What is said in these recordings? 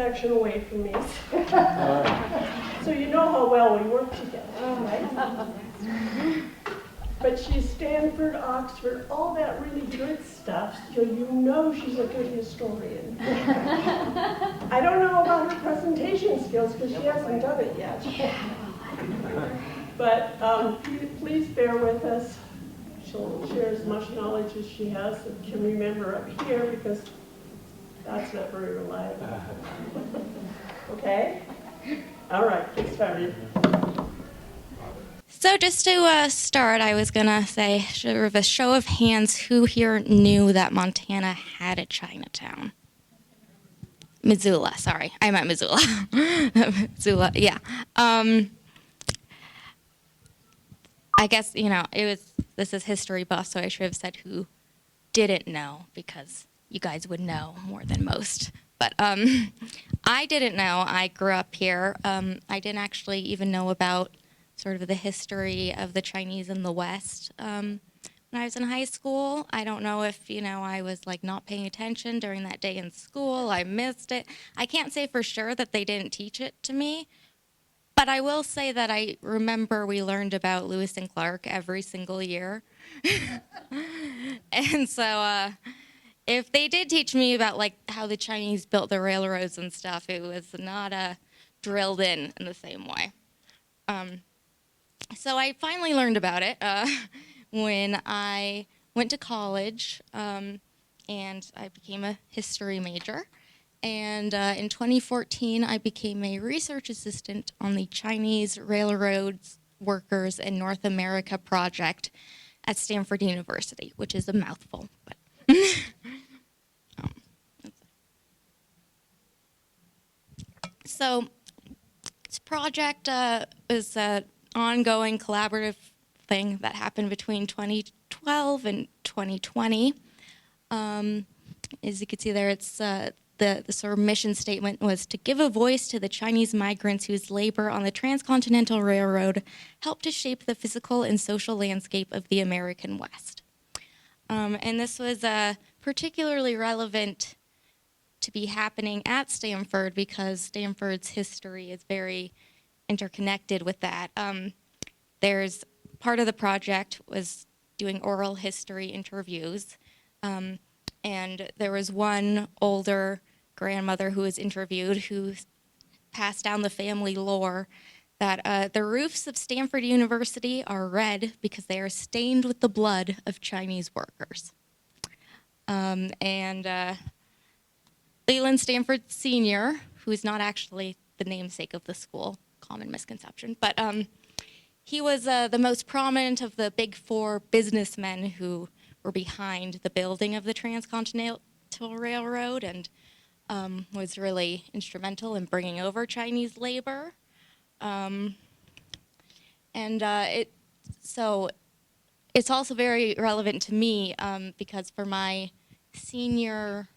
connection away from me. So you know how well we work together, right? But she's Stanford, Oxford, all that really good stuff, so you know she's a good historian. I don't know about her presentation skills because she hasn't done it yet. But please bear with us. She'll share as much knowledge as she has and can remember up here, because that's not very reliable. Okay? All right, get started. So just to start, I was going to say, sort of a show of hands, who here knew that Montana had a Chinatown? Missoula, sorry. I meant Missoula. Missoula, yeah. I guess, this is History Buff, so I should have said who didn't know, because you guys would know more than most. But I didn't know. I grew up here. I didn't actually even know about sort of the history of the Chinese in the West. When I was in high school, I don't know if, I was like not paying attention during that day in school. I missed it. I can't say for sure that they didn't teach it to me, but I will say that I remember we learned about Lewis and Clark every single year. And so if they did teach me about like how the Chinese built the railroads and stuff, it was not drilled in the same way. So I finally learned about it when I went to college, and I became a history major. And in 2014, I became a research assistant on the Chinese Railroads Workers in North America project at Stanford University, which is a mouthful. But so this project is an ongoing collaborative thing that happened between 2012 and 2020. As you can see there, it's the sort of mission statement was to give a voice to the Chinese migrants whose labor on the Transcontinental Railroad helped to shape the physical and social landscape of the American West. And this was particularly relevant to be happening at Stanford because Stanford's history is very interconnected with that. There's part of the project was doing oral history interviews, and there was one older grandmother who was interviewed who passed down the family lore that the roofs of Stanford University are red because they are stained with the blood of Chinese workers. And Leland Stanford Sr., who is not actually the namesake of the school, common misconception, but he was the most prominent of the big four businessmen who were behind the building of the Transcontinental Railroad and was really instrumental in bringing over Chinese labor. So it's also very relevant to me because for my senior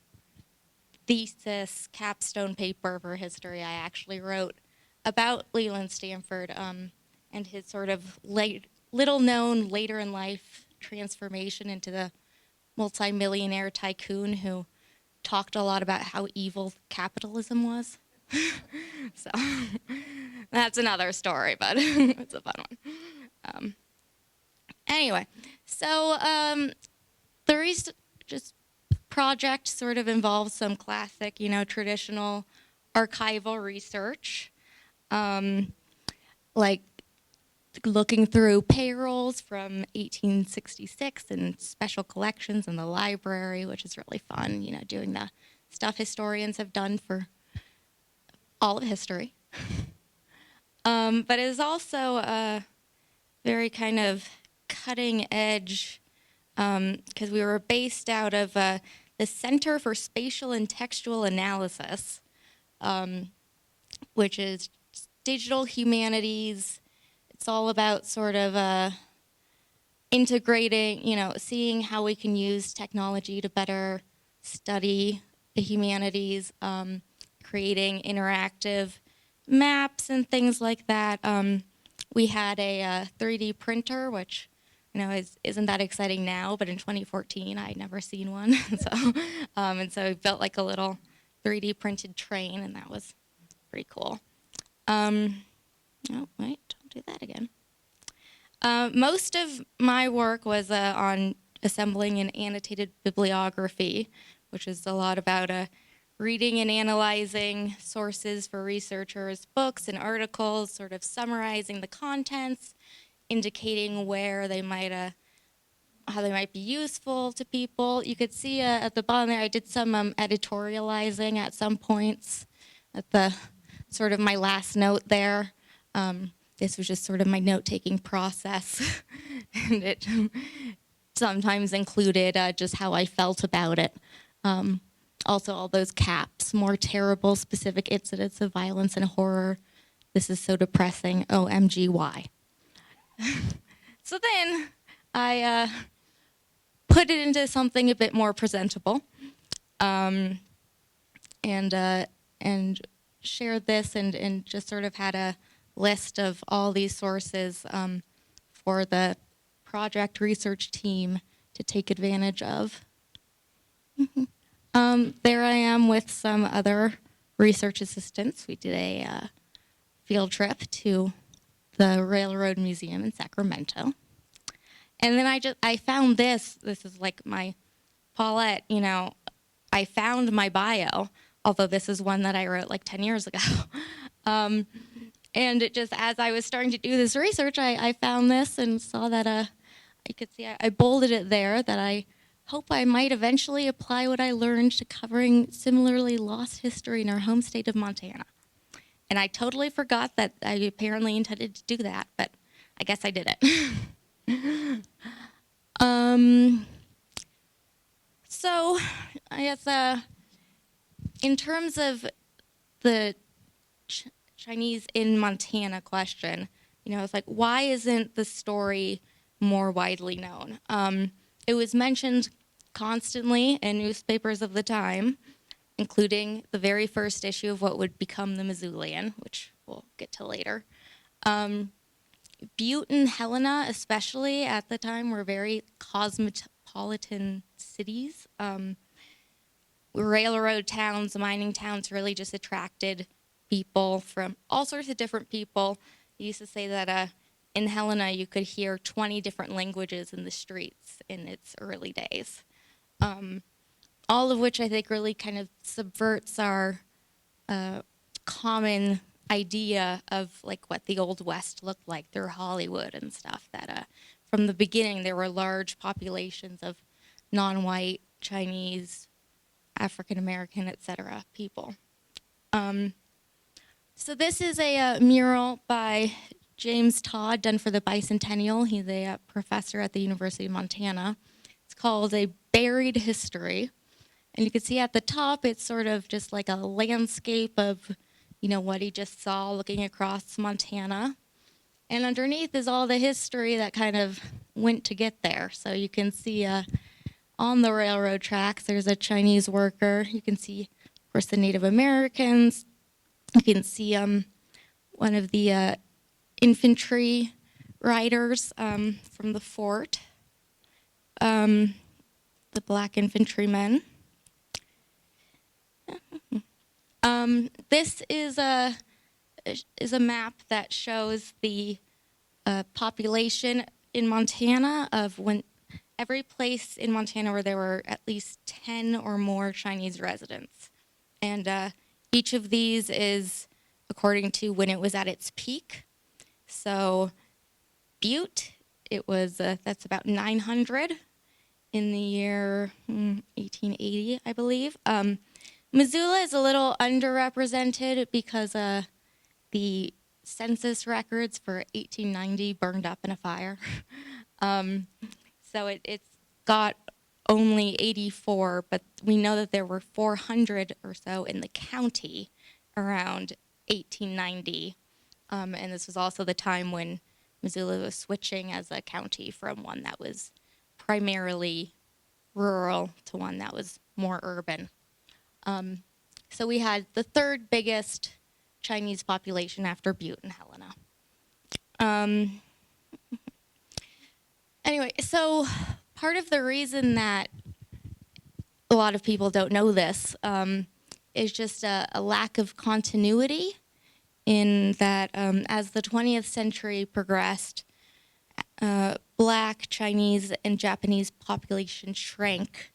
thesis capstone paper for history, I actually wrote about Leland Stanford and his sort of little-known later in life transformation into the multi-millionaire tycoon who talked a lot about how evil capitalism was. So that's another story, but it's a fun one. Anyway, so the research project sort of involves some classic, traditional archival research, like looking through payrolls from 1866 and special collections in the library, which is really fun, doing the stuff historians have done for all of history. But it is also a very kind of cutting edge, because we were based out of the Center for Spatial and Textual Analysis, which is digital humanities. It's all about sort of integrating, seeing how we can use technology to better study the humanities, creating interactive maps and things like that. We had a 3D printer, which isn't that exciting now, but in 2014 I'd never seen one. And so we built like a little 3D printed train, and that was pretty cool. Oh, wait, don't do that again. Most of my work was on assembling an annotated bibliography, which is a lot about reading and analyzing sources for researchers, books and articles, sort of summarizing the contents, indicating where they might, how they might be useful to people. You could see at the bottom there, I did some editorializing at some points at the sort of my last note there. This was just sort of my note-taking process, and it sometimes included just how I felt about it. Also, all those caps, more terrible specific incidents of violence and horror. This is so depressing, OMG, why? So then I put it into something a bit more presentable, and shared this and just sort of had a list of all these sources for the project research team to take advantage of. There I am with some other research assistants. We did a field trip to the Railroad Museum in Sacramento. And then I found this is like my Paulette, I found my bio, although this is one that I wrote like 10 years ago. And it just, as I was starting to do this research, I found this and saw that you could see I bolded it there, that I hope I might eventually apply what I learned to covering similarly lost history in our home state of Montana. And I totally forgot that I apparently intended to do that, but I guess I did it. So I guess in terms of the Chinese in Montana question, it's like, why isn't the story more widely known? It was mentioned constantly in newspapers of the time, including the very first issue of what would become the Missoulian, which we'll get to later. Butte and Helena, especially at the time, were very cosmopolitan cities. Railroad towns, mining towns really just attracted people from all sorts of different people. They used to say that in Helena you could hear 20 different languages in the streets in its early days. All of which I think really kind of subverts our common idea of like what the Old West looked like through Hollywood and stuff, that from the beginning there were large populations of non-white, Chinese, African American, etc. people. So this is a mural by James Todd done for the bicentennial. He's a professor at the University of Montana. It's called A Buried History. And you can see at the top, it's sort of just like a landscape of, what he just saw looking across Montana. And underneath is all the history that kind of went to get there. So you can see on the railroad tracks, there's a Chinese worker. You can see, of course, the Native Americans. You can see one of the infantry riders from the fort, the black infantrymen. This is a map that shows the population in Montana of every place in Montana where there were at least 10 or more Chinese residents. And each of these is according to when it was at its peak. So Butte, that's about 900 in the year 1880, I believe. Missoula is a little underrepresented because the census records for 1890 burned up in a fire. So it's got only 84, but we know that there were 400 or so in the county around 1890. And this was also the time when Missoula was switching as a county from one that was primarily rural to one that was more urban. So we had the third biggest Chinese population after Butte and Helena. Anyway, so part of the reason that a lot of people don't know this is just a lack of continuity in that as the 20th century progressed, Black, Chinese, and Japanese population shrank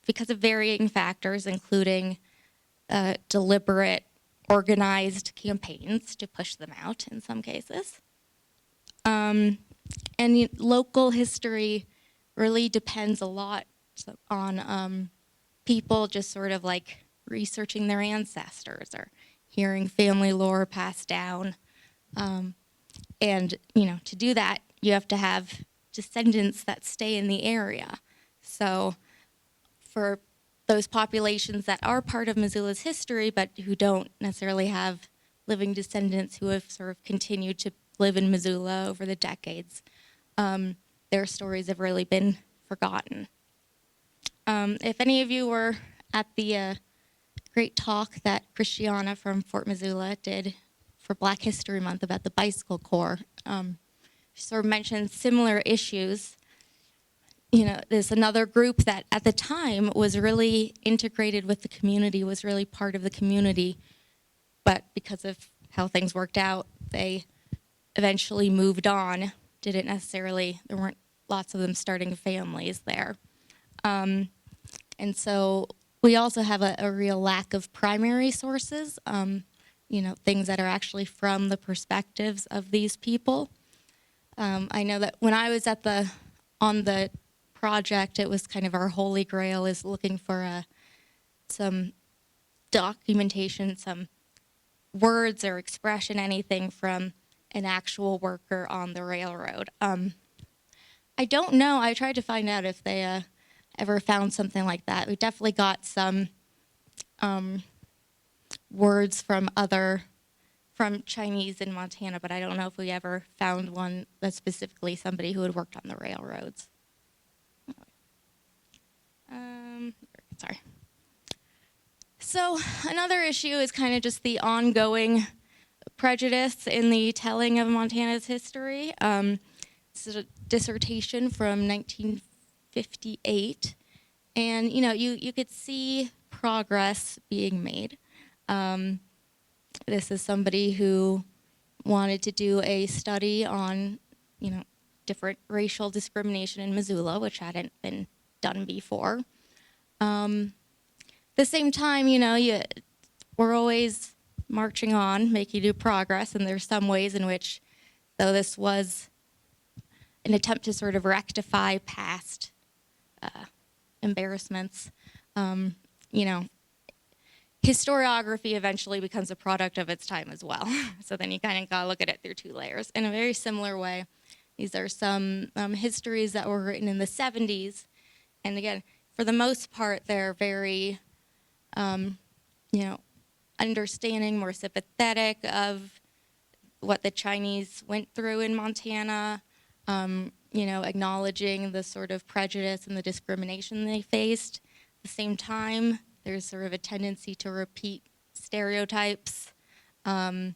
because of varying factors, including deliberate, organized campaigns to push them out in some cases. And local history really depends a lot on people just sort of like researching their ancestors or hearing family lore passed down. And, to do that, you have to have descendants that stay in the area. So for those populations that are part of Missoula's history, but who don't necessarily have living descendants who have sort of continued to live in Missoula over the decades, their stories have really been forgotten. If any of you were at the great talk that Christiana from Fort Missoula did for Black History Month about the Bicycle Corps, she sort of mentioned similar issues. There's another group that at the time was really integrated with the community, was really part of the community, but because of how things worked out, they eventually moved on. There weren't lots of them starting families there. And so we also have a real lack of primary sources, things that are actually from the perspectives of these people. I know that when I was on the project, it was kind of our holy grail is looking for some documentation, some words or expression, anything from an actual worker on the railroad. I don't know. I tried to find out if they ever found something like that. We definitely got some words from Chinese in Montana, but I don't know if we ever found one that's specifically somebody who had worked on the railroads. Sorry. So another issue is kind of just the ongoing prejudice in the telling of Montana's history. This is a dissertation from 1958, and you could see progress being made. This is somebody who wanted to do a study on, different racial discrimination in Missoula, which hadn't been done before. At the same time, we're always marching on, making new progress, and there's some ways in which, though this was an attempt to sort of rectify past embarrassments, historiography eventually becomes a product of its time as well. So then you kind of gotta look at it through two layers. In a very similar way, these are some histories that were written in the 70s. And again, for the most part, they're very, understanding, more sympathetic of what the Chinese went through in Montana, acknowledging the sort of prejudice and the discrimination they faced. At the same time, there's sort of a tendency to repeat stereotypes and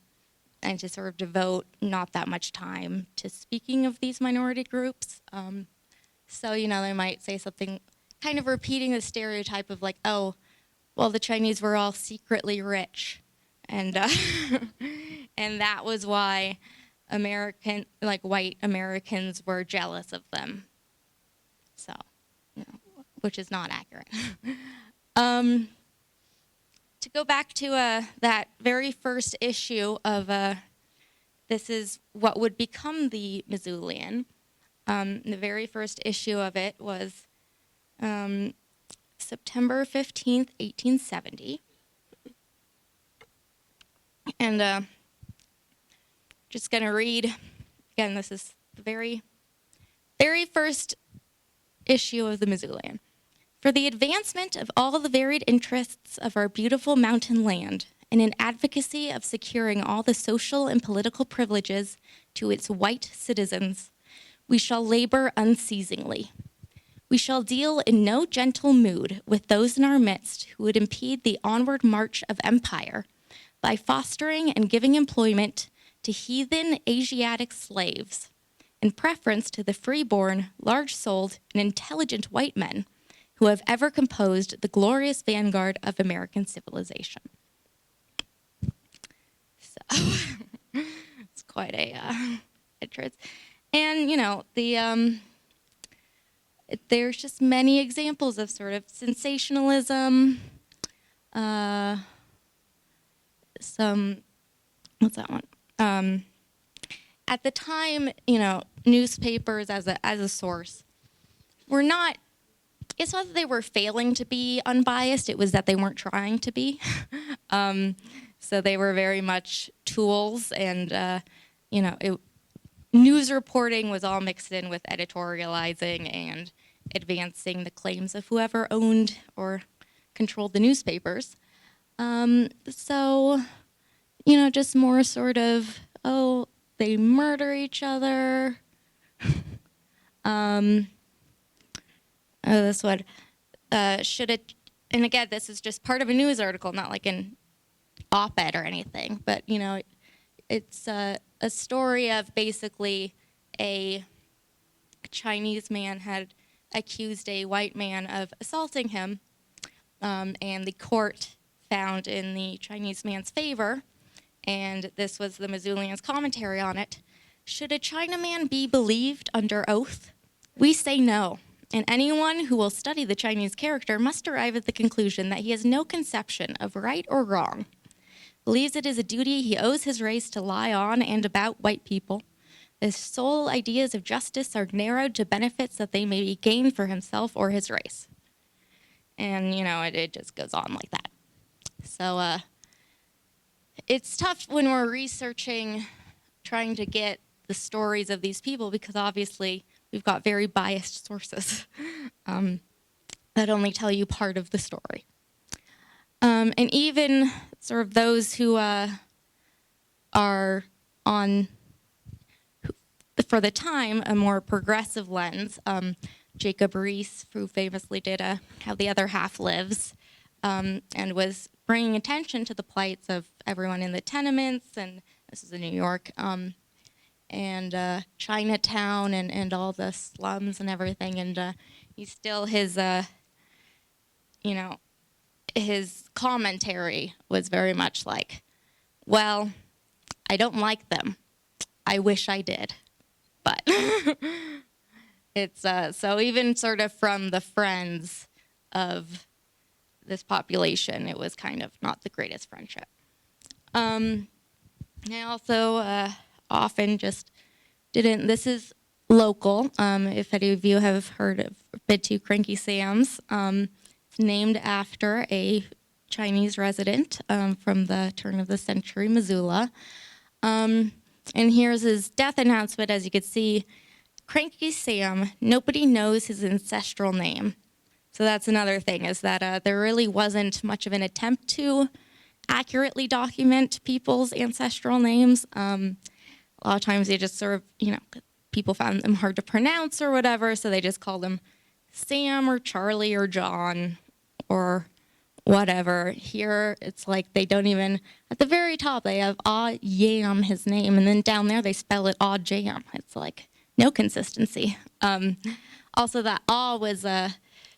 to sort of devote not that much time to speaking of these minority groups. So, they might say something kind of repeating the stereotype of like, oh, well, the Chinese were all secretly rich. And and that was why white Americans were jealous of them. So, which is not accurate. To go back to that very first issue of this is what would become the Missoulian. The very first issue of it was September 15th, 1870. And just going to read, again, this is the very, very first issue of the Missoulian. For the advancement of all the varied interests of our beautiful mountain land, and in advocacy of securing all the social and political privileges to its white citizens, we shall labor unceasingly. We shall deal in no gentle mood with those in our midst who would impede the onward march of empire by fostering and giving employment to heathen Asiatic slaves, in preference to the free-born, large-souled, and intelligent white men who have ever composed the glorious vanguard of American civilization. So it's quite a entrance. And, you know, there's just many examples of sort of sensationalism, what's that one? At the time, you know, newspapers as a source were not, it's not that they were failing to be unbiased, it was that they weren't trying to be. So they were very much tools, and, you know, news reporting was all mixed in with editorializing and advancing the claims of whoever owned or controlled the newspapers. So, you know, just more sort of, oh, they murder each other. This one, should it, and again, this is just part of a news article, not like an op-ed or anything, but, you know, it's a story of basically a Chinese man had accused a white man of assaulting him, and the court found in the Chinese man's favor, and this was the Missoulian's commentary on it. Should a Chinaman be believed under oath? We say no, and anyone who will study the Chinese character must arrive at the conclusion that he has no conception of right or wrong, believes it is a duty he owes his race to lie on and about white people. His sole ideas of justice are narrowed to benefits that they may be gained for himself or his race. And, you know, it just goes on like that. So it's tough when we're researching, trying to get the stories of these people, because obviously we've got very biased sources that only tell you part of the story. And even sort of those who are on, for the time, a more progressive lens. Jacob Riis, who famously did How the Other Half Lives, and was bringing attention to the plights of everyone in the tenements, and this is in New York, and Chinatown, and all the slums and everything. And he's still his, you know, his commentary was very much like, well, I don't like them. I wish I did. But it's, so even sort of from the friends of this population, it was kind of not the greatest friendship. I also often just didn't, this is local, if any of you have heard of, been to Cranky Sam's. It's named after a Chinese resident from the turn of the century, Missoula. And here's his death announcement. As you can see, Cranky Sam, nobody knows his ancestral name. So that's another thing, is that there really wasn't much of an attempt to accurately document people's ancestral names. A lot of times they just sort of, you know, people found them hard to pronounce or whatever, so they just called them Sam or Charlie or John or whatever. Here, it's like they don't even, at the very top, they have Ah Yam, his name, and then down there they spell it Ah Jam. It's like no consistency. Also, that Ah was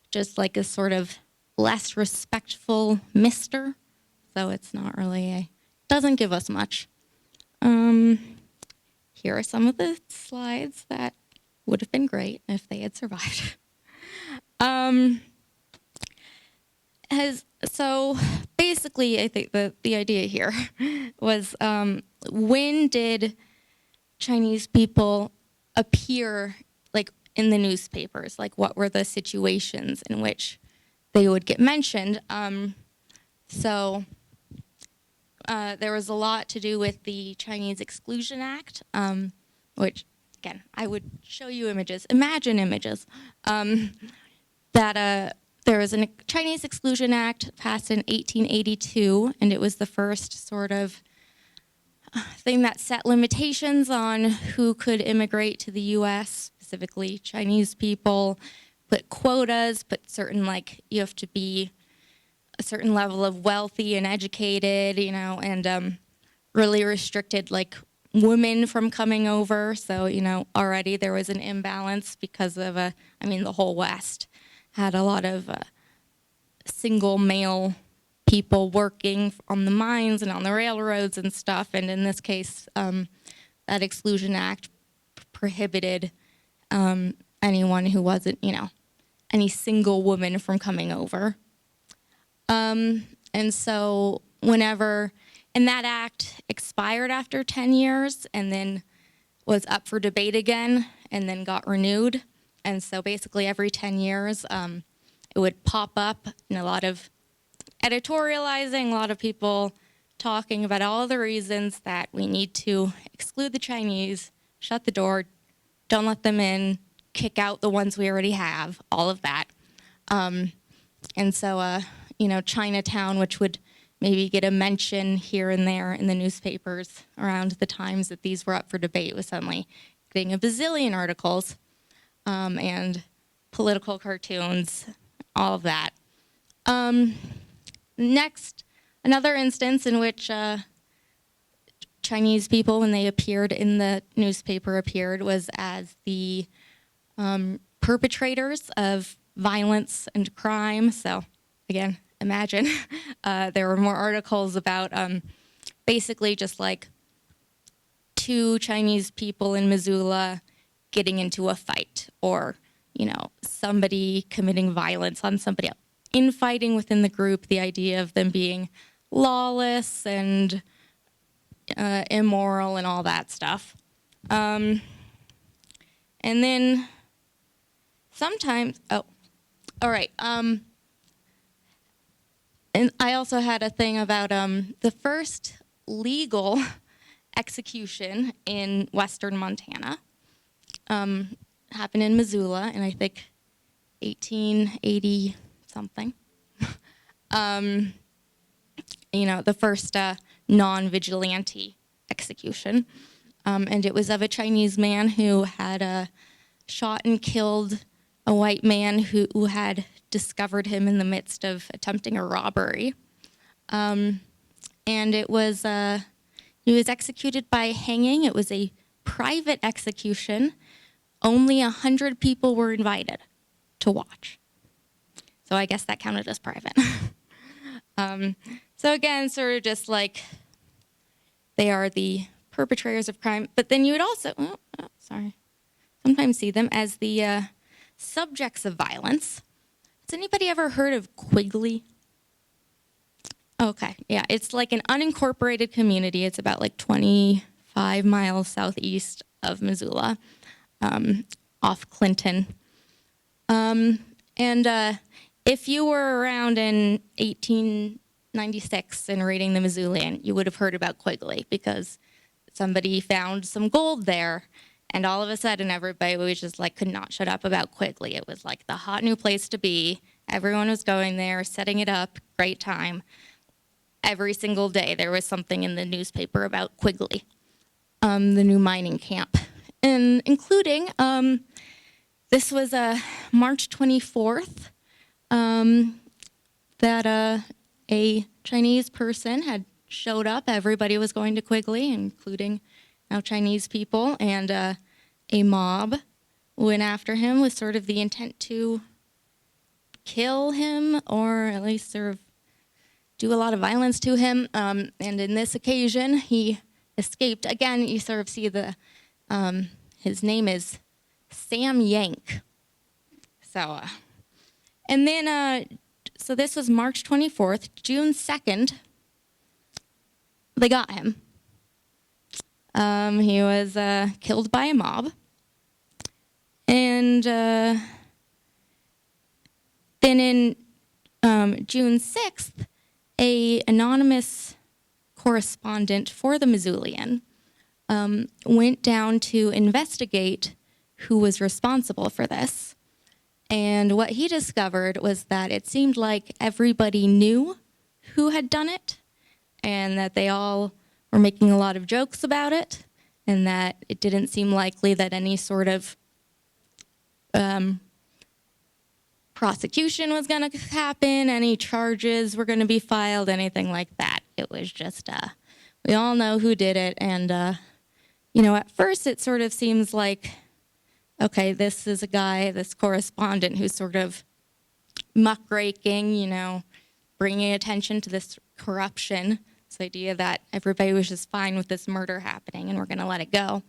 just like a sort of less respectful Mister, so it's not really doesn't give us much. Here are some of the slides that would have been great if they had survived. So basically, I think the idea here was, when did Chinese people appear, like, in the newspapers? Like, what were the situations in which they would get mentioned? So there was a lot to do with the Chinese Exclusion Act, which, again, I would show you images, imagine images, that there was a Chinese Exclusion Act passed in 1882, and it was the first sort of thing that set limitations on who could immigrate to the U.S., specifically Chinese people, put quotas, put certain, like, you have to be a certain level of wealthy and educated, you know, and really restricted, like, women from coming over. So, you know, already there was an imbalance because of, the whole West had a lot of single male people working on the mines and on the railroads and stuff. And in this case, that Exclusion Act prohibited anyone who wasn't, any single woman from coming over. And so and that act expired after 10 years and then was up for debate again and then got renewed. And so basically every 10 years, it would pop up in a lot of editorializing, a lot of people talking about all the reasons that we need to exclude the Chinese, shut the door, don't let them in, kick out the ones we already have, all of that. And so, Chinatown, which would maybe get a mention here and there in the newspapers around the times that these were up for debate, was suddenly getting a bazillion articles and political cartoons, all of that. Next, another instance in which Chinese people, when they appeared in the newspaper, was as the perpetrators of violence and crime. So, again, imagine there were more articles about basically just like two Chinese people in Missoula getting into a fight, or somebody committing violence on somebody else. Infighting within the group, the idea of them being lawless and immoral and all that stuff. And then sometimes, all right. And I also had a thing about the first legal execution in western Montana. Happened in Missoula, and I think 1880 something. The first non-vigilante execution. And it was of a Chinese man who had shot and killed a white man who had discovered him in the midst of attempting a robbery. And it was, he was executed by hanging. It was a private execution. Only 100 people were invited to watch. So I guess that counted as private. So again, sort of just like they are the perpetrators of crime, but then you would also, sometimes see them as the subjects of violence. Has anybody ever heard of Quigley? Okay, yeah, it's like an unincorporated community. It's about like 25 miles southeast of Missoula, off Clinton. And if you were around in 1896 and reading the Missoulian, you would have heard about Quigley because somebody found some gold there, and all of a sudden everybody was just like could not shut up about Quigley. It was like the hot new place to be. Everyone was going there, setting it up, great time. Every single day there was something in the newspaper about Quigley, the new mining camp, and including this was March 24th. That a Chinese person had showed up. Everybody was going to Quigley, including Chinese people, and a mob went after him with sort of the intent to kill him, or at least sort of do a lot of violence to him. And in this occasion, he escaped. Again, you sort of see his name is Sam Yank. So, and then, so this was March 24th. June 2nd, they got him. He was killed by a mob. And then in June 6th, an anonymous correspondent for the Missoulian went down to investigate who was responsible for this. And what he discovered was that it seemed like everybody knew who had done it, and that they all were making a lot of jokes about it, and that it didn't seem likely that any sort of prosecution was going to happen, any charges were going to be filed, anything like that. It was just, we all know who did it, and, at first it sort of seems like, okay, this is a guy, this correspondent who's sort of muckraking, bringing attention to this corruption, this idea that everybody was just fine with this murder happening and we're going to let it go.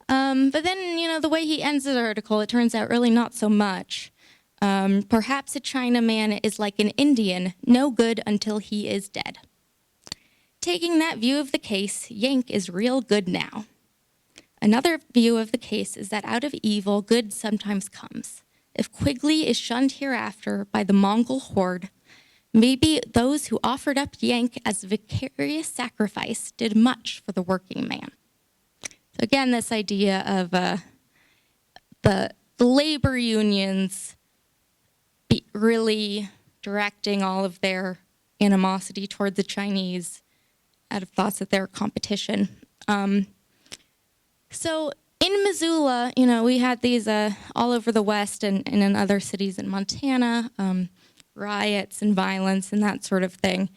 But then, the way he ends the article, it turns out really not so much. Perhaps a Chinaman is like an Indian, no good until he is dead. Taking that view of the case, Yank is real good now. Another view of the case is that out of evil, good sometimes comes. If Quigley is shunned hereafter by the Mongol horde, maybe those who offered up Yank as a vicarious sacrifice did much for the working man. So again, this idea of the labor unions really directing all of their animosity toward the Chinese out of thoughts that they're competition. So in Missoula, we had these all over the West and in other cities in Montana, riots and violence and that sort of thing.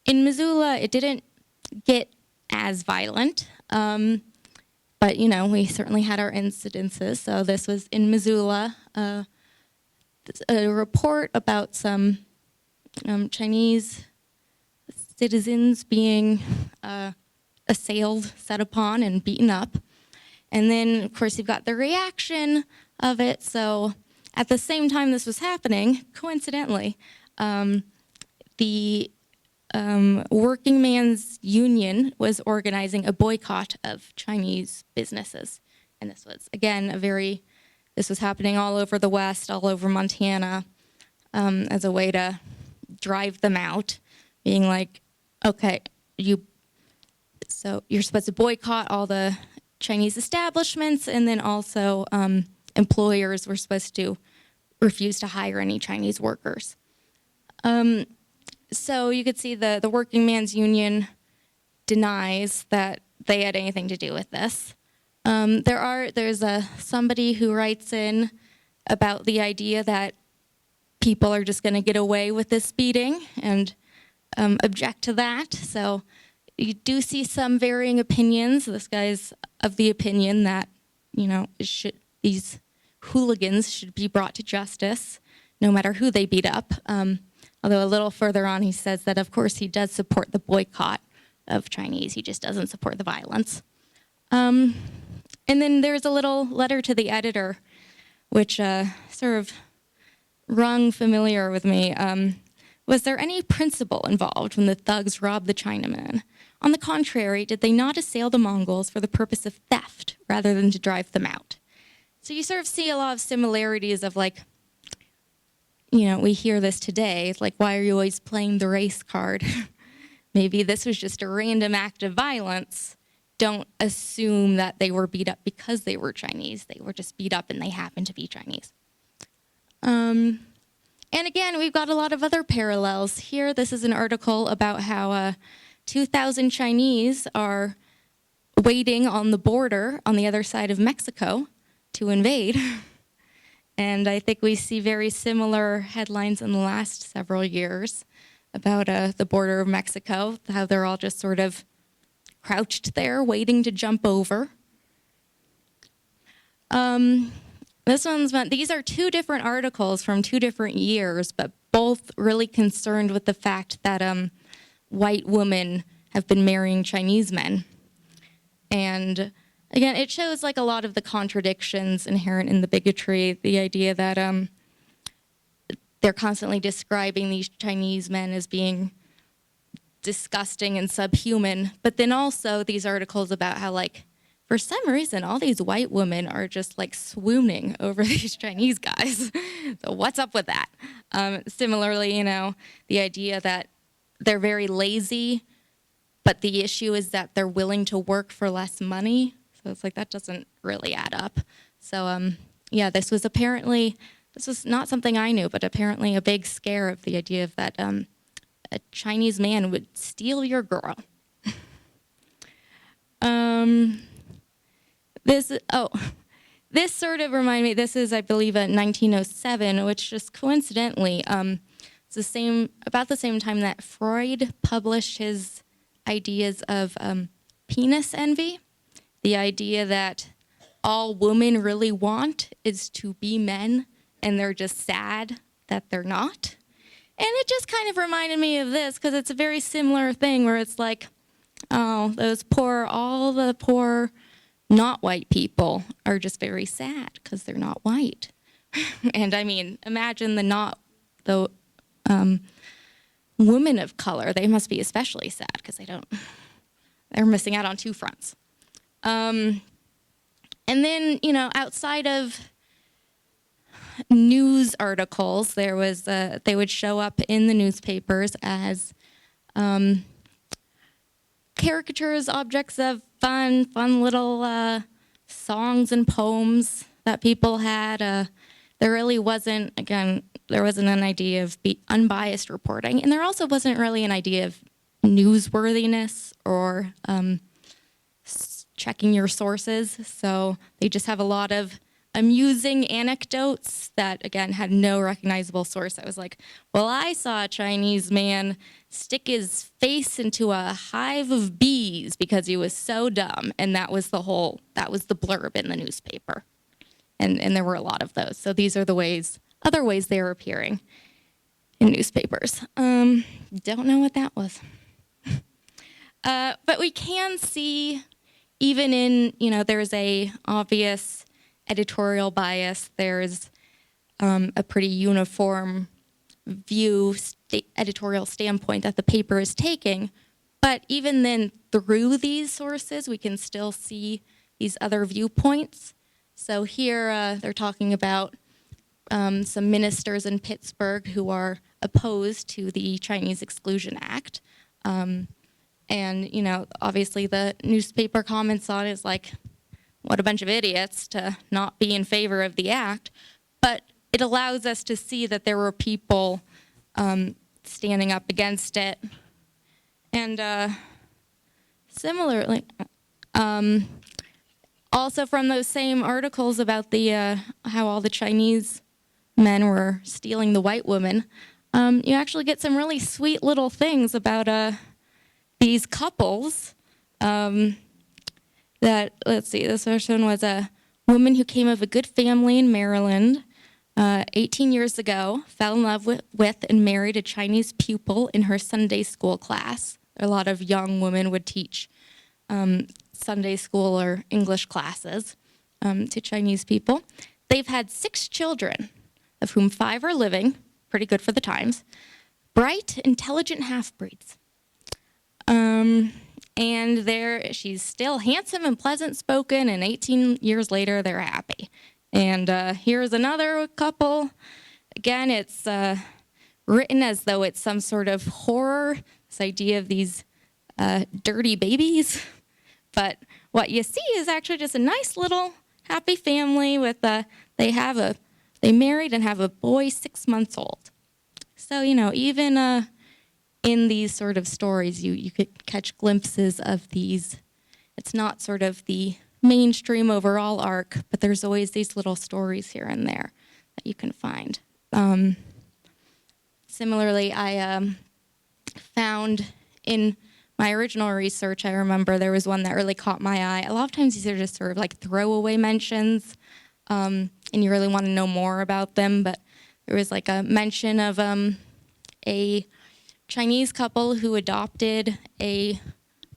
In Missoula, it didn't get as violent, but, we certainly had our incidences. So this was in Missoula, a report about some Chinese citizens being assailed, set upon, and beaten up. And then, of course, you've got the reaction of it. So at the same time this was happening, coincidentally, the Working Man's Union was organizing a boycott of Chinese businesses. And this was, again, this was happening all over the West, all over Montana, as a way to drive them out, being like, okay, so you're supposed to boycott all the Chinese establishments, and then also employers were supposed to refuse to hire any Chinese workers. So you could see the Working Man's Union denies that they had anything to do with this. There's somebody who writes in about the idea that people are just going to get away with this beating and object to that. So you do see some varying opinions. This guy's of the opinion that, these hooligans should be brought to justice, no matter who they beat up. Although a little further on, he says that, of course, he does support the boycott of Chinese. He just doesn't support the violence. And then there's a little letter to the editor, which sort of rung familiar with me. Was there any principle involved when the thugs robbed the Chinaman? On the contrary, did they not assail the Mongols for the purpose of theft rather than to drive them out? So you sort of see a lot of similarities of we hear this today, like, why are you always playing the race card? Maybe this was just a random act of violence. Don't assume that they were beat up because they were Chinese. They were just beat up and they happened to be Chinese. And again, we've got a lot of other parallels. Here, this is an article about how 2,000 Chinese are waiting on the border on the other side of Mexico to invade. And I think we see very similar headlines in the last several years about the border of Mexico, how they're all just sort of crouched there waiting to jump over. These are two different articles from two different years, but both really concerned with the fact that white women have been marrying Chinese men. And again, it shows a lot of the contradictions inherent in the bigotry, the idea that they're constantly describing these Chinese men as being disgusting and subhuman, but then also these articles about how, for some reason, all these white women are just swooning over these Chinese guys. So what's up with that? Similarly, the idea that they're very lazy, but the issue is that they're willing to work for less money. So it's that doesn't really add up. So this was not something I knew, but apparently a big scare of the idea of that a Chinese man would steal your girl. This sort of reminded me, this is, I believe, 1907, which just coincidentally, it's about the same time that Freud published his ideas of penis envy, the idea that all women really want is to be men, and they're just sad that they're not. And it just kind of reminded me of this because it's a very similar thing where it's like, oh, all the poor not white people are just very sad because they're not white. And I mean, imagine the women of color. They must be especially sad because they're missing out on two fronts. And then, outside of news articles, they would show up in the newspapers as caricatures, objects of fun little songs and poems that people had. There really wasn't, an idea of unbiased reporting, and there also wasn't really an idea of newsworthiness or checking your sources. So they just have a lot of amusing anecdotes that, again, had no recognizable source. I was like, well, I saw a Chinese man stick his face into a hive of bees because he was so dumb. And that was the blurb in the newspaper. And there were a lot of those. So these are other ways they were appearing in newspapers. Don't know what that was. But we can see, even in, there's a obvious editorial bias, there's a pretty uniform editorial standpoint that the paper is taking. But even then, through these sources, we can still see these other viewpoints. So here they're talking about some ministers in Pittsburgh who are opposed to the Chinese Exclusion Act. And, obviously the newspaper comments on it is like, what a bunch of idiots to not be in favor of the act. But it allows us to see that there were people standing up against it. And similarly, also from those same articles about how all the Chinese men were stealing the white women, you actually get some really sweet little things about these couples. Let's see, this first one was a woman who came of a good family in Maryland 18 years ago, fell in love with and married a Chinese pupil in her Sunday school class. A lot of young women would teach Sunday school or English classes to Chinese people. They've had 6 children, of whom 5 are living, pretty good for the times, bright, intelligent half-breeds. And she's still handsome and pleasant-spoken, and 18 years later, they're happy. And here's another couple. Again, it's written as though it's some sort of horror, this idea of these dirty babies. But what you see is actually just a nice little happy family with they married and have a boy 6 months old. So, even in these sort of stories, you could catch glimpses of these. It's not sort of the mainstream overall arc, but there's always these little stories here and there that you can find. Similarly, I found in my original research, I remember there was one that really caught my eye. A lot of times these are just sort of like throwaway mentions, and you really want to know more about them, but there was like a mention of a Chinese couple who adopted a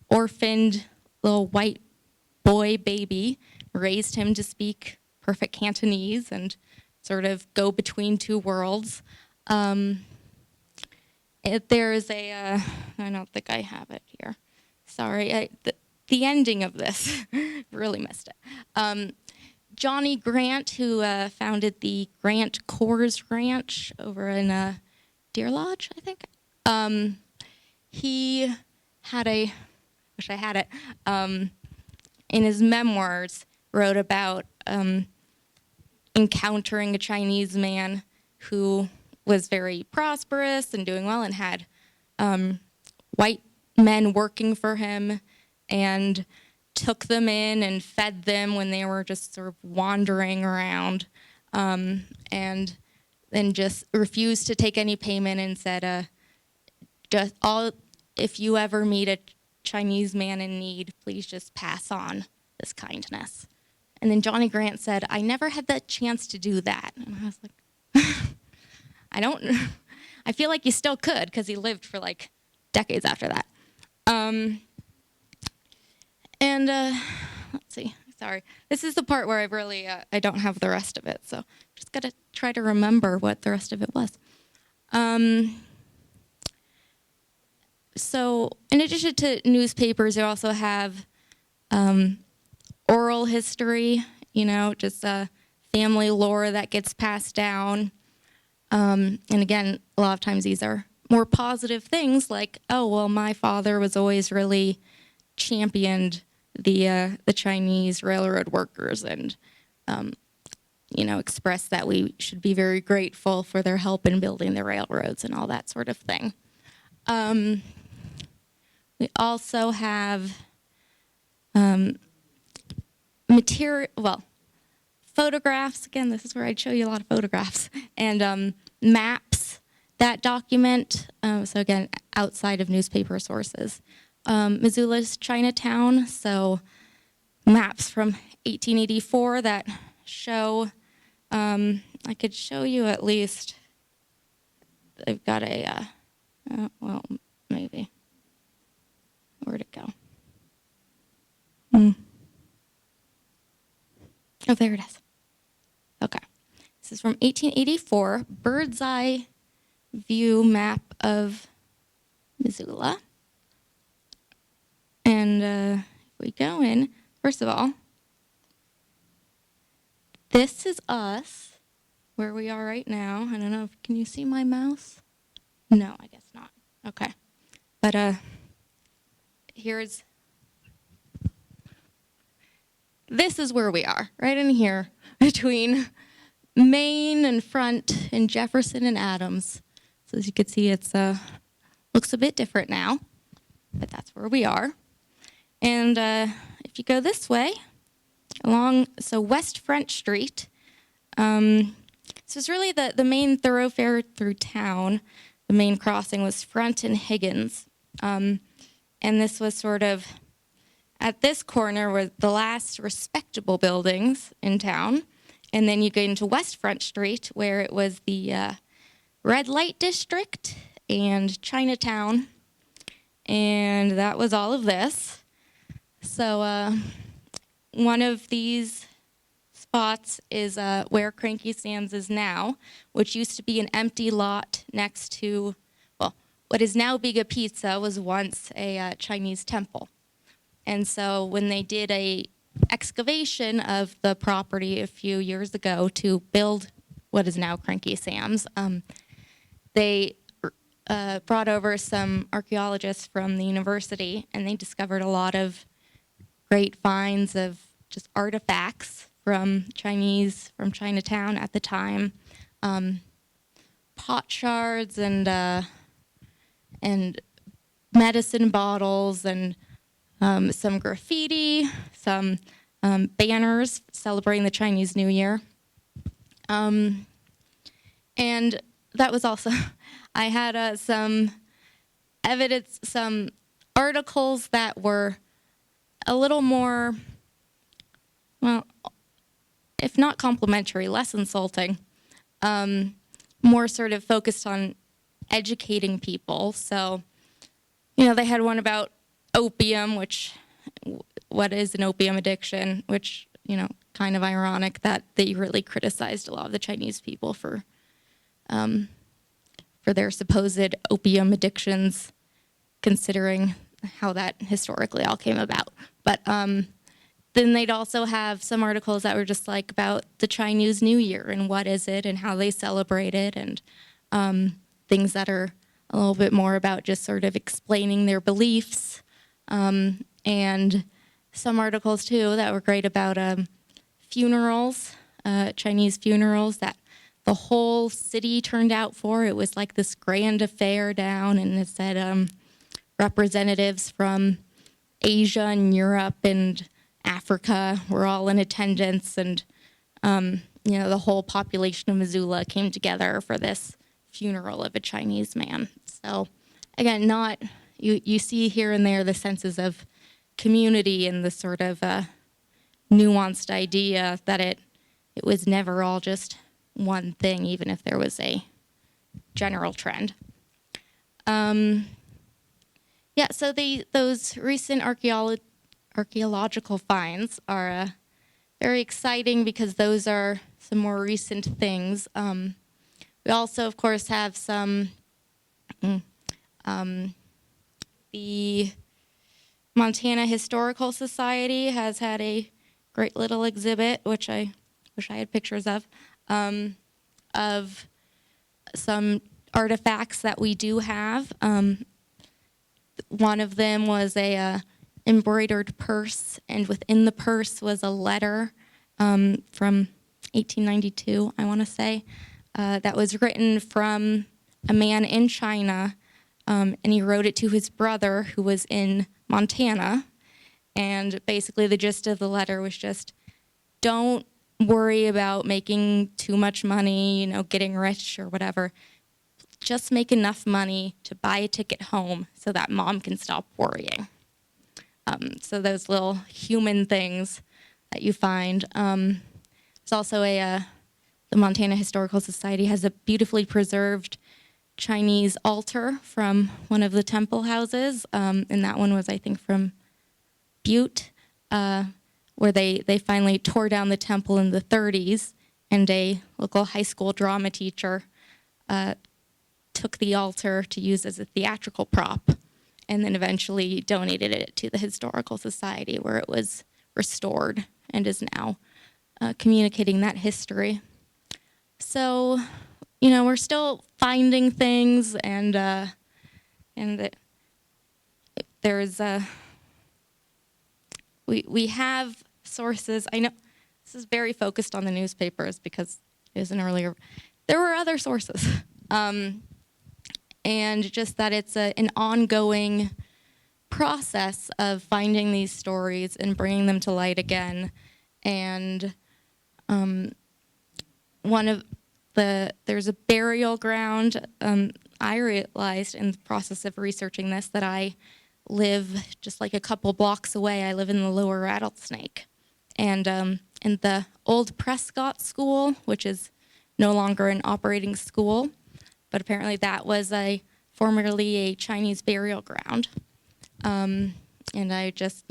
orphaned little white boy baby, raised him to speak perfect Cantonese and sort of go between two worlds. There is I don't think I have it here. Sorry, the ending of this, really missed it. Johnny Grant, who founded the Grant Coors Ranch over in Deer Lodge, I think. He had wish I had it, in his memoirs, wrote about encountering a Chinese man who was very prosperous and doing well and had white men working for him and took them in and fed them when they were just sort of wandering around, and then just refused to take any payment and said, if you ever meet a Chinese man in need, please just pass on this kindness. And then Johnny Grant said, I never had the chance to do that. And I was like, I feel like you still could because he lived for like decades after that. Let's see. Sorry, this is the part where I don't have the rest of it, so just gotta try to remember what the rest of it was. So in addition to newspapers, you also have oral history, just family lore that gets passed down. And again, a lot of times these are more positive things like, oh, well, my father was always really championed the Chinese railroad workers and, expressed that we should be very grateful for their help in building the railroads and all that sort of thing. We also have photographs. Again, this is where I'd show you a lot of photographs, and maps that document, so again, outside of newspaper sources. Missoula's Chinatown, so maps from 1884 that show, I could show you at least, they've got maybe. Where'd it go? Oh, there it is. Okay. This is from 1884, bird's eye view map of Missoula. And if we go in, first of all, this is us, where we are right now. I don't know, can you see my mouse? No, I guess not. Okay. But this is where we are, right in here, between Main and Front and Jefferson and Adams. So as you can see, it's looks a bit different now, but that's where we are. And if you go this way, so West Front Street, this was really the main thoroughfare through town. The main crossing was Front and Higgins. And this was sort of, at this corner were the last respectable buildings in town. And then you go into West Front Street, where it was the red light district and Chinatown. And that was all of this. So one of these spots is where Cranky Sam's is now, which used to be an empty lot next to, what is now Biga Pizza was once a Chinese temple. And so when they did a excavation of the property a few years ago to build what is now Cranky Sam's, they brought over some archaeologists from the university, and they discovered a lot of great finds of just artifacts from Chinatown at the time, pot shards and medicine bottles and some graffiti, some banners celebrating the Chinese New Year. And that was also, I had some evidence, some articles that were a little more, well, if not complimentary, less insulting, more sort of focused on educating people. So, they had one about opium, what is an opium addiction, which, kind of ironic that they really criticized a lot of the Chinese people for their supposed opium addictions, considering how that historically all came about. But then they'd also have some articles that were just like about the Chinese New Year and what is it and how they celebrate it, and things that are a little bit more about just sort of explaining their beliefs. And some articles too that were great about funerals, Chinese funerals that the whole city turned out for. It was like this grand affair down, and it said representatives from Asia and Europe and Africa were all in attendance, and the whole population of Missoula came together for this funeral of a Chinese man. So again, you see here and there the senses of community and the sort of nuanced idea that it was never all just one thing, even if there was a general trend. Yeah, so those recent archaeological finds are very exciting because those are some more recent things. We also, of course, have some, the Montana Historical Society has had a great little exhibit, which I wish I had pictures of some artifacts that we do have. One of them was a embroidered purse, and within the purse was a letter from 1892, I want to say, that was written from a man in China, and he wrote it to his brother who was in Montana. And basically the gist of the letter was just, don't worry about making too much money, getting rich or whatever. Just make enough money to buy a ticket home so that mom can stop worrying. So those little human things that you find. There's also the Montana Historical Society has a beautifully preserved Chinese altar from one of the temple houses, and that one was, I think, from Butte, where they finally tore down the temple in the 30s, and a local high school drama teacher took the altar to use as a theatrical prop, and then eventually donated it to the Historical Society, where it was restored and is now communicating that history. So, we're still finding things, and there's we have sources. I know this is very focused on the newspapers because it was an earlier. There were other sources. And just that it's an ongoing process of finding these stories and bringing them to light again. And there's a burial ground. I realized in the process of researching this that I live just like a couple blocks away. I live in the Lower Rattlesnake. And in the old Prescott School, which is no longer an operating school, but apparently that was formerly a Chinese burial ground. And I just,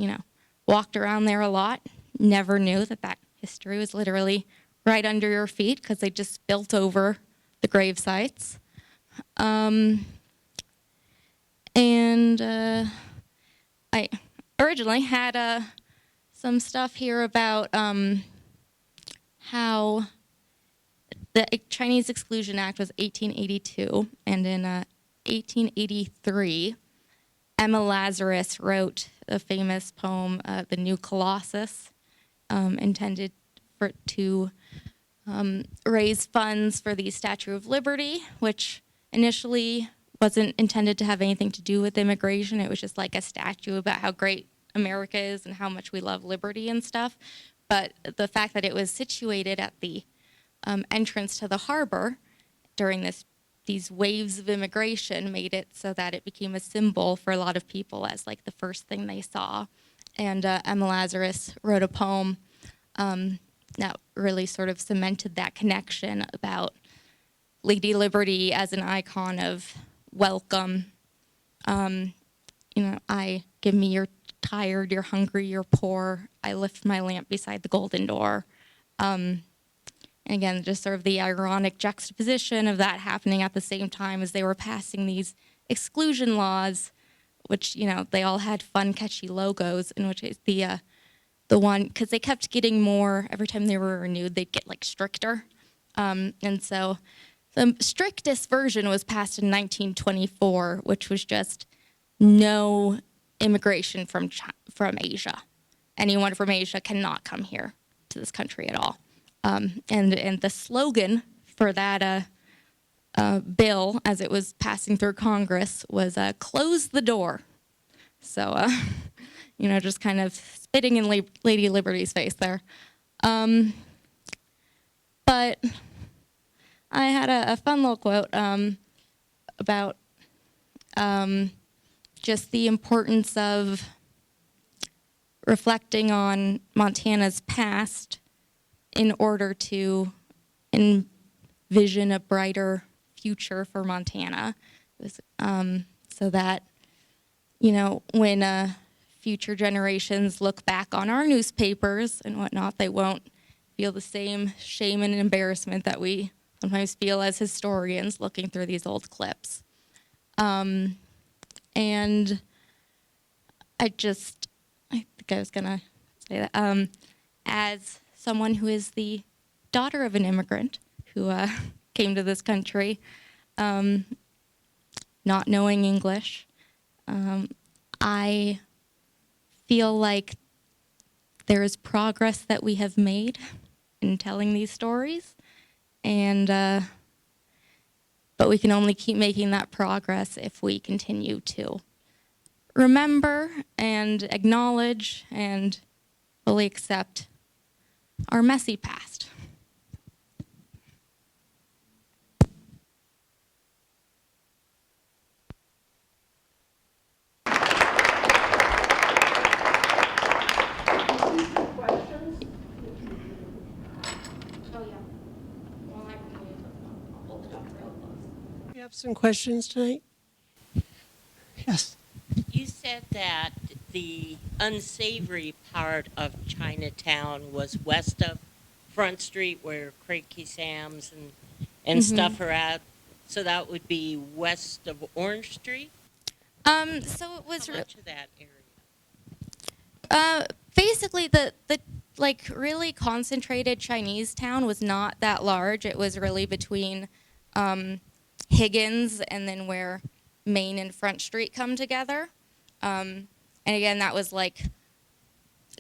walked around there a lot, never knew that history was literally right under your feet because they just built over the grave sites. And I originally had some stuff here about how the Chinese Exclusion Act was 1882, and in 1883, Emma Lazarus wrote a famous poem, The New Colossus, intended to raise funds for the Statue of Liberty, which initially wasn't intended to have anything to do with immigration. It was just like a statue about how great America is and how much we love liberty and stuff. But the fact that it was situated at the entrance to the harbor during these waves of immigration made it so that it became a symbol for a lot of people as like the first thing they saw. And Emma Lazarus wrote a poem that really sort of cemented that connection about Lady Liberty as an icon of welcome. I give me you're tired, you're hungry, you're poor. I lift my lamp beside the golden door. And again, just sort of the ironic juxtaposition of that happening at the same time as they were passing these exclusion laws, which, they all had fun, catchy logos, in which is the one, because they kept getting more, every time they were renewed, they'd get like stricter. And so the strictest version was passed in 1924, which was just no immigration from Asia. Anyone from Asia cannot come here to this country at all. And the slogan for that bill, as it was passing through Congress, was "Close the door." So, just kind of spitting in Lady Liberty's face there. But I had a fun little quote about just the importance of reflecting on Montana's past in order to envision a brighter future for Montana. It was, so that, you know, when future generations look back on our newspapers and whatnot, they won't feel the same shame and embarrassment that we sometimes feel as historians looking through these old clips. And I think I was gonna say that, as someone who is the daughter of an immigrant who came to this country, not knowing English, I feel like there is progress that we have made in telling these stories, and but we can only keep making that progress if we continue to remember and acknowledge and fully accept our messy past. We have some questions tonight. Yes. You said that the unsavory part of Chinatown was west of Front Street, where Crazy Sam's and stuff are at. So that would be west of Orange Street? So it was How much of that area? basically the like really concentrated Chinese town was not that large. It was really between Higgins and then where Main and Front Street come together. And again, that was like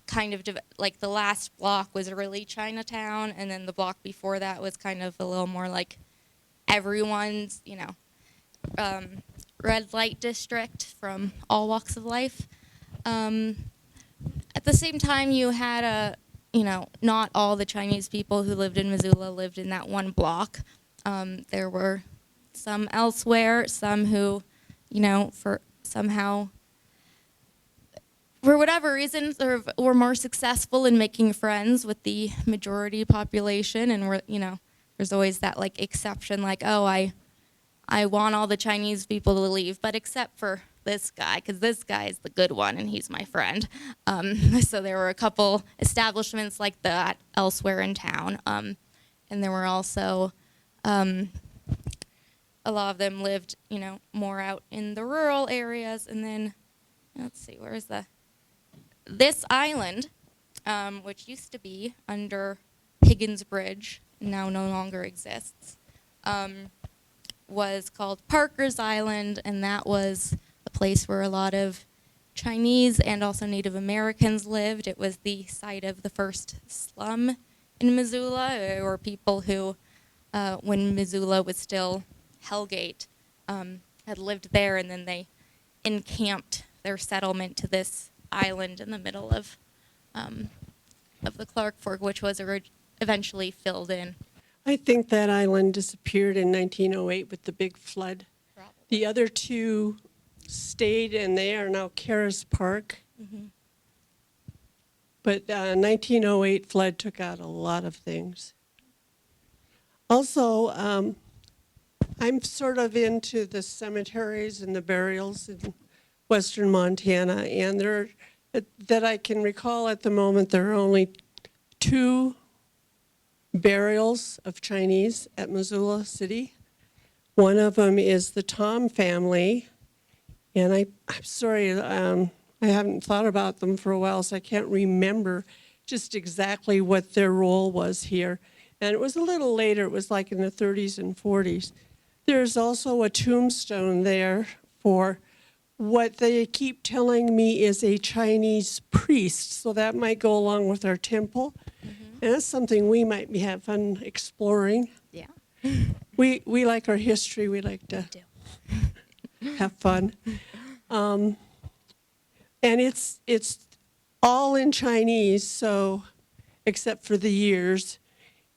kind of like the last block was really Chinatown, and then the block before that was kind of a little more like everyone's, you know, red light district from all walks of life. At the same time, you had not all the Chinese people who lived in Missoula lived in that one block. There were some elsewhere, some who, you know, for whatever reason, sort of were more successful in making friends with the majority population, and were, you know, there's always that like exception, like, oh, I want all the Chinese people to leave, but except for this guy, because this guy is the good one and he's my friend. So there were a couple establishments like that elsewhere in town, and there were also a lot of them lived, you know, more out in the rural areas. And then, let's see, where is this island, which used to be under Higgins Bridge, now no longer exists, was called Parker's Island, and that was a place where a lot of Chinese and also Native Americans lived. It was the site of the first slum in Missoula, or people who, when Missoula was still Hellgate, had lived there, and then they encamped their settlement to this island in the middle of the Clark Fork, which was eventually filled in. I think that island disappeared in 1908 with the big flood. Probably. The other two stayed, and they are now Karis Park. Mm-hmm. But 1908 flood took out a lot of things. Also, I'm sort of into the cemeteries and the burials in western Montana, and there, that I can recall at the moment, there are only 2 burials of Chinese at Missoula City. One of them is the Tom family, and I'm sorry, I haven't thought about them for a while, so I can't remember just exactly what their role was here. And it was a little later, it was like in the 30s and 40s. There's also a tombstone there for what they keep telling me is a Chinese priest, so that might go along with our temple. And that's something we might have fun exploring. Yeah. We like our history. We like to have fun. And it's all in Chinese, so except for the years.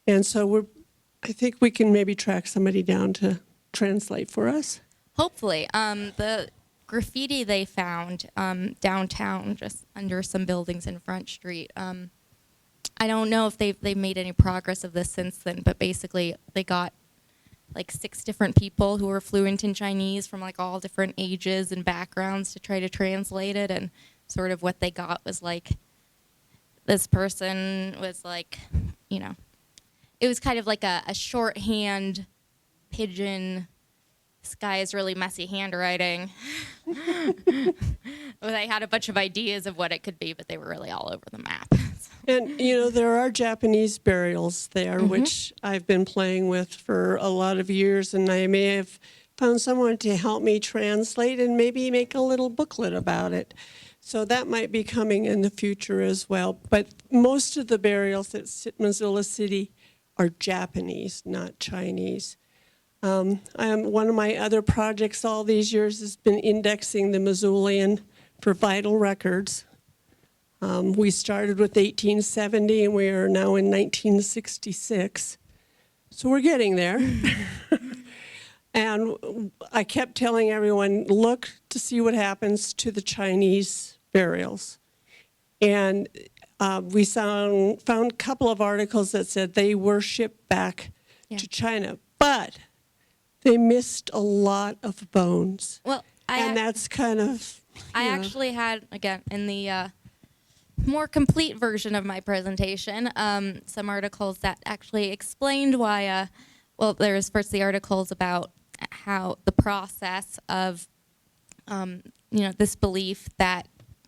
And so I think we can maybe track somebody down to translate for us. Hopefully. The graffiti they found downtown, just under some buildings in Front Street, I don't know if they've made any progress of this since then, but basically they got like 6 different people who were fluent in Chinese from like all different ages and backgrounds to try to translate it. And sort of what they got was like, this person was like, you know, it was kind of like a shorthand pidgin. This guy has really messy handwriting. Well, I had a bunch of ideas of what it could be, but they were really all over the map. And, there are Japanese burials there, which I've been playing with for a lot of years, and I may have found someone to help me translate and maybe make a little booklet about it. So that might be coming in the future as well. But most of the burials at Missoula City are Japanese, not Chinese. One of my other projects all these years has been indexing the Missoulian for vital records. We started with 1870 and we are now in 1966. So we're getting there. And I kept telling everyone, look to see what happens to the Chinese burials. And we found a couple of articles that said they were shipped back to China. But they missed a lot of bones. Well, that's kind of... I actually had, again, in the more complete version of my presentation, some articles that actually explained why, well, there was first the articles about how the process of, this belief that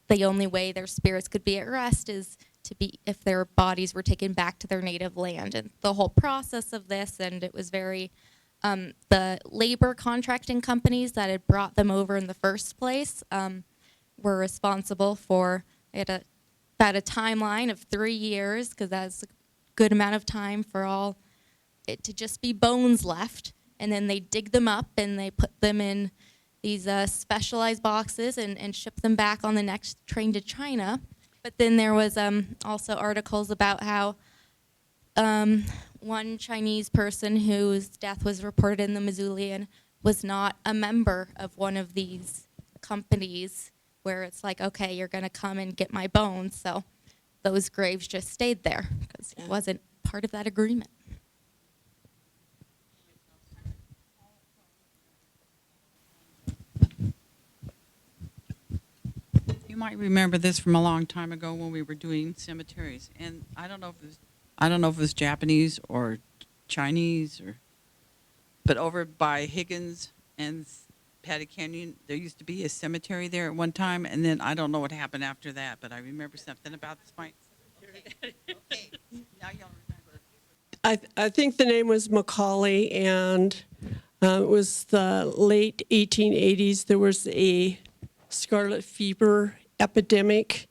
the only way their spirits could be at rest is to be if their bodies were taken back to their native land, and the whole process of this, and it was very... the labor contracting companies that had brought them over in the first place were responsible for about a timeline of 3 years, because that's a good amount of time for all it to just be bones left. And then they dig them up and they put them in these specialized boxes and ship them back on the next train to China. But then there was also articles about how one Chinese person whose death was reported in the Missoulian was not a member of one of these companies where it's like, okay, you're going to come and get my bones. So those graves just stayed there because he wasn't part of that agreement. You might remember this from a long time ago when we were doing cemeteries, and I don't know if it was Japanese or Chinese, but over by Higgins and Patty Canyon, there used to be a cemetery there at one time, and then I don't know what happened after that, but I remember something about the spine cemetery. Okay. Now y'all remember. I think the name was Macaulay, and it was the late 1880s. There was a scarlet fever epidemic,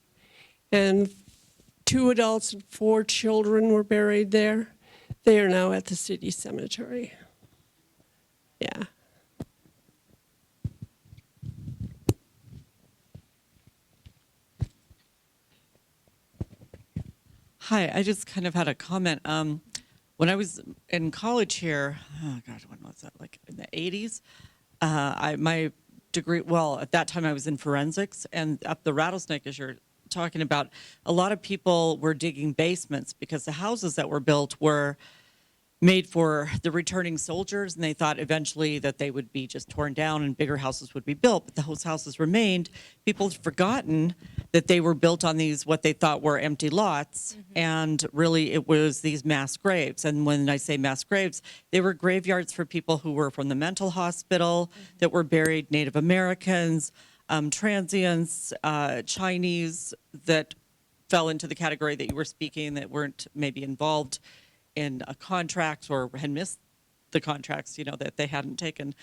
and 2 adults and 4 children were buried there. They are now at the city cemetery. Yeah. Hi, I just kind of had a comment. When I was in college here, oh God, when was that? Like in the 80s? My degree, well, at that time I was in forensics, and up the Rattlesnake, as you're talking about, a lot of people were digging basements because the houses that were built were made for the returning soldiers, and they thought eventually that they would be just torn down and bigger houses would be built, but those houses remained. People had forgotten that they were built on these, what they thought were empty lots, and really it was these mass graves. And when I say mass graves, they were graveyards for people who were from the mental hospital, that were buried Native Americans, transients, Chinese that fell into the category that you were speaking, that weren't maybe involved in a contract or had missed the contracts, that they hadn't taken,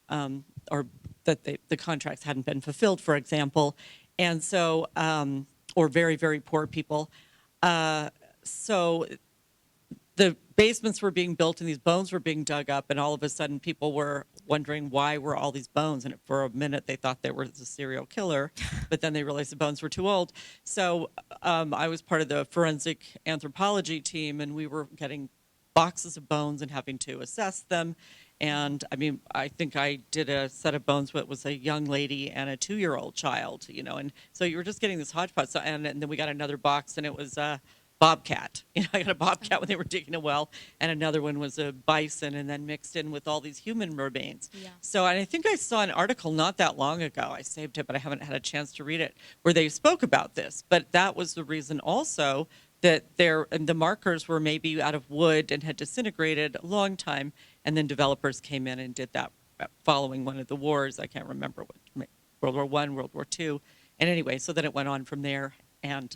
or that the contracts hadn't been fulfilled, for example. And so, or very, very poor people. So the basements were being built and these bones were being dug up, and all of a sudden people were wondering why were all these bones, and for a minute they thought they were the serial killer, but then they realized the bones were too old. So I was part of the forensic anthropology team, and we were getting boxes of bones and having to assess them. And I mean, I think I did a set of bones that was a young lady and a 2-year-old child, and so you were just getting this hodgepodge. So, and then we got another box, and it was bobcat. I got a bobcat when they were digging a well, and another one was a bison, and then mixed in with all these human remains. Yeah. So, and I think I saw an article not that long ago. I saved it, but I haven't had a chance to read it, where they spoke about this. But that was the reason also that the markers were maybe out of wood and had disintegrated a long time, and then developers came in and did that following one of the wars. I can't remember what, World War I, World War II, and anyway, so then it went on from there, and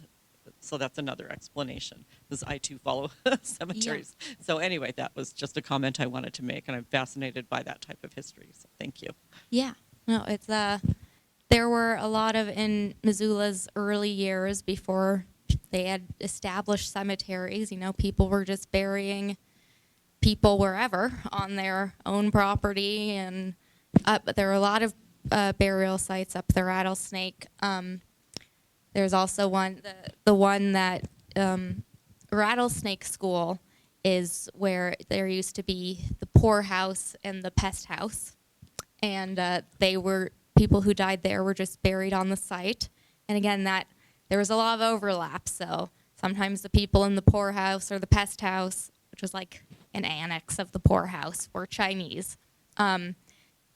so that's another explanation, because I too follow cemeteries. Yeah. So anyway, that was just a comment I wanted to make, and I'm fascinated by that type of history. So thank you. Yeah, no, it's there were a lot of, in Missoula's early years before they had established cemeteries, people were just burying people wherever on their own property, and but there are a lot of burial sites up the Rattlesnake. There's also the one that Rattlesnake School is where there used to be the poorhouse and the pest house, and people who died there were just buried on the site. And again, there was a lot of overlap. So sometimes the people in the poorhouse or the pest house, which was like an annex of the poorhouse, were Chinese. And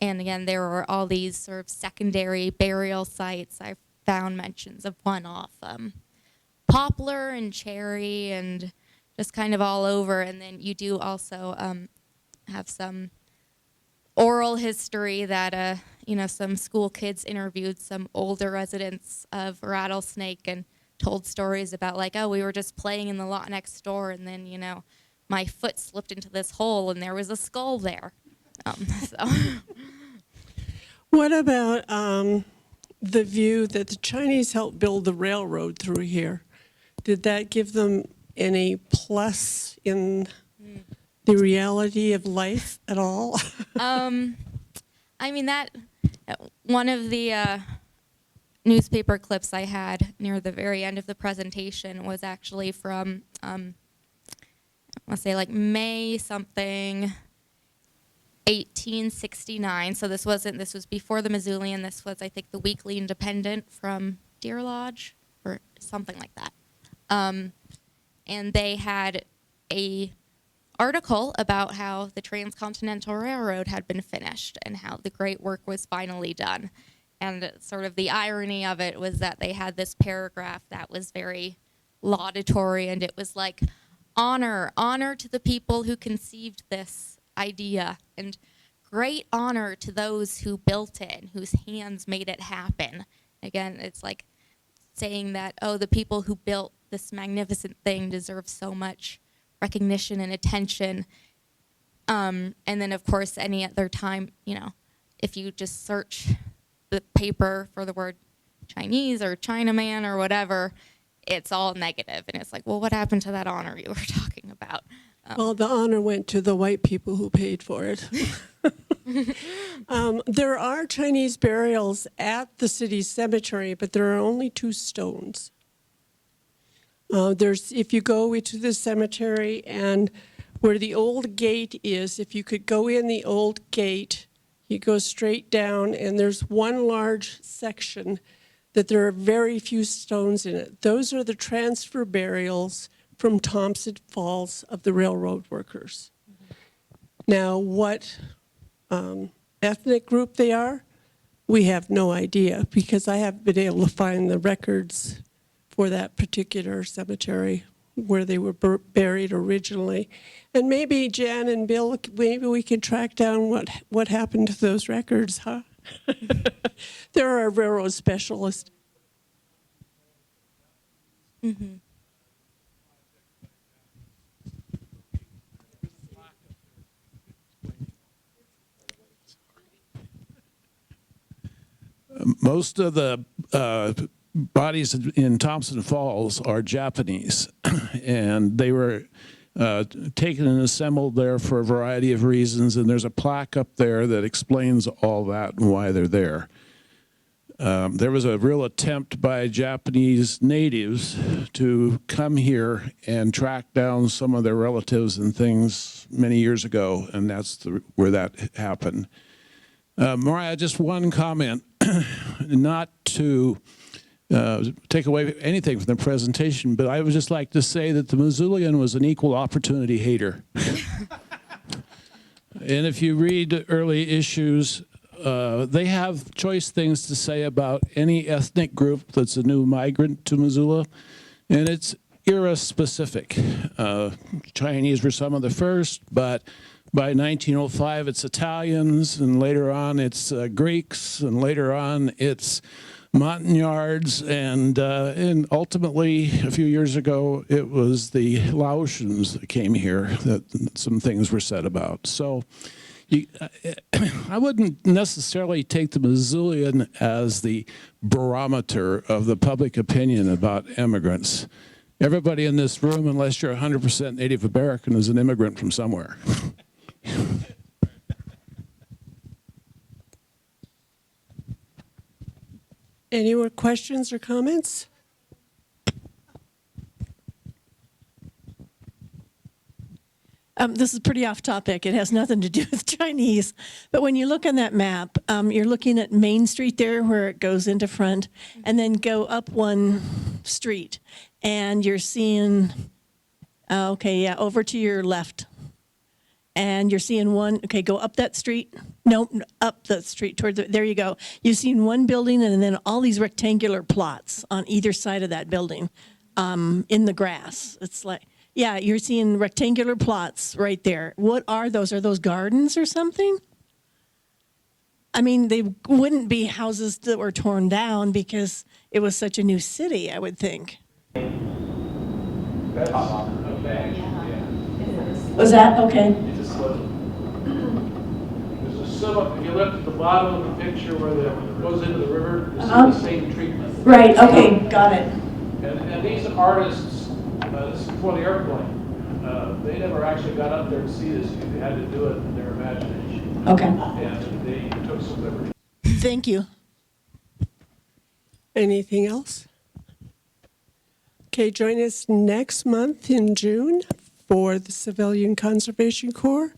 again, there were all these sort of secondary burial sites. I found mentions of one off Poplar and Cherry and just kind of all over. And then you do also have some oral history that, some school kids interviewed some older residents of Rattlesnake and told stories about like, oh, we were just playing in the lot next door, and then, my foot slipped into this hole and there was a skull there. So. What about the view that the Chinese helped build the railroad through here? Did that give them any plus in the reality of life at all? I mean, that one of the newspaper clips I had near the very end of the presentation was actually from, I want to say like May something, 1869. So this was before the Missoulian. This was, I think, the Weekly Independent from Deer Lodge or something like that. And they had a article about how the Transcontinental Railroad had been finished and how the great work was finally done. And sort of the irony of it was that they had this paragraph that was very laudatory, and it was like, honor to the people who conceived this idea, and great honor to those who built it and whose hands made it happen. Again, it's like saying that, oh, the people who built this magnificent thing deserve so much recognition and attention. And then, of course, any other time, if you just search the paper for the word Chinese or Chinaman or whatever, it's all negative. And it's like, well, what happened to that honor you were talking about? Well, the honor went to the white people who paid for it. There are Chinese burials at the city cemetery, but there are only 2 stones. If you go into the cemetery and where the old gate is, if you could go in the old gate, you go straight down, and there's one large section that there are very few stones in it. Those are the transfer burials from Thompson Falls of the railroad workers. Now, what ethnic group they are, we have no idea, because I haven't been able to find the records for that particular cemetery where they were buried originally. And maybe Jan and Bill, maybe we can track down what happened to those records, huh? They're our railroad specialist. Mm-hmm. Most of the bodies in Thompson Falls are Japanese, and they were taken and assembled there for a variety of reasons, and there's a plaque up there that explains all that and why they're there. There was a real attempt by Japanese natives to come here and track down some of their relatives and things many years ago, and that's where that happened. Maria, just one comment, not to take away anything from the presentation, but I would just like to say that the Missoulian was an equal opportunity hater. And if you read early issues, they have choice things to say about any ethnic group that's a new migrant to Missoula, and it's era-specific. Chinese were some of the first, but by 1905 it's Italians, and later on it's Greeks, and later on it's Montagnards, and ultimately a few years ago it was the Laotians that came here that some things were said about. So I wouldn't necessarily take the Missoulian as the barometer of the public opinion about immigrants. Everybody in this room, unless you're 100% Native American, is an immigrant from somewhere. Any more questions or comments? This is pretty off topic. It has nothing to do with Chinese. But when you look on that map, you're looking at Main Street there where it goes into front, and then go up one street. And you're seeing, over to your left. And you're seeing one, go up that street. No, up the street towards there you go. You've seen one building and then all these rectangular plots on either side of that building in the grass. It's like, yeah, you're seeing rectangular plots right there. What are those? Are those gardens or something? I mean, they wouldn't be houses that were torn down because it was such a new city, I would think. That's a badge, yeah. Was that? Okay. It's a slip. There's a slip. If you look at the bottom of the picture where it goes into the river, you see the same treatment. Right, okay, got it. And these artists, this is before the airplane, they never actually got up there to see this. They had to do it in their imagination. Okay. And they took some liberty. Thank you. Anything else? Okay, join us next month in June for the Civilian Conservation Corps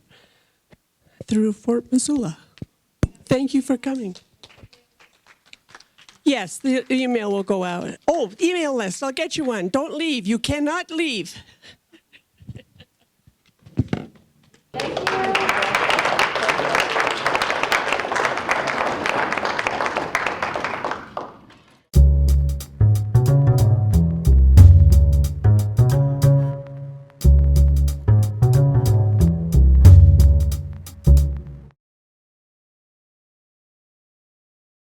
through Fort Missoula. Thank you for coming. Yes, the email will go out. Oh, email list, I'll get you one. Don't leave, you cannot leave. Thank you.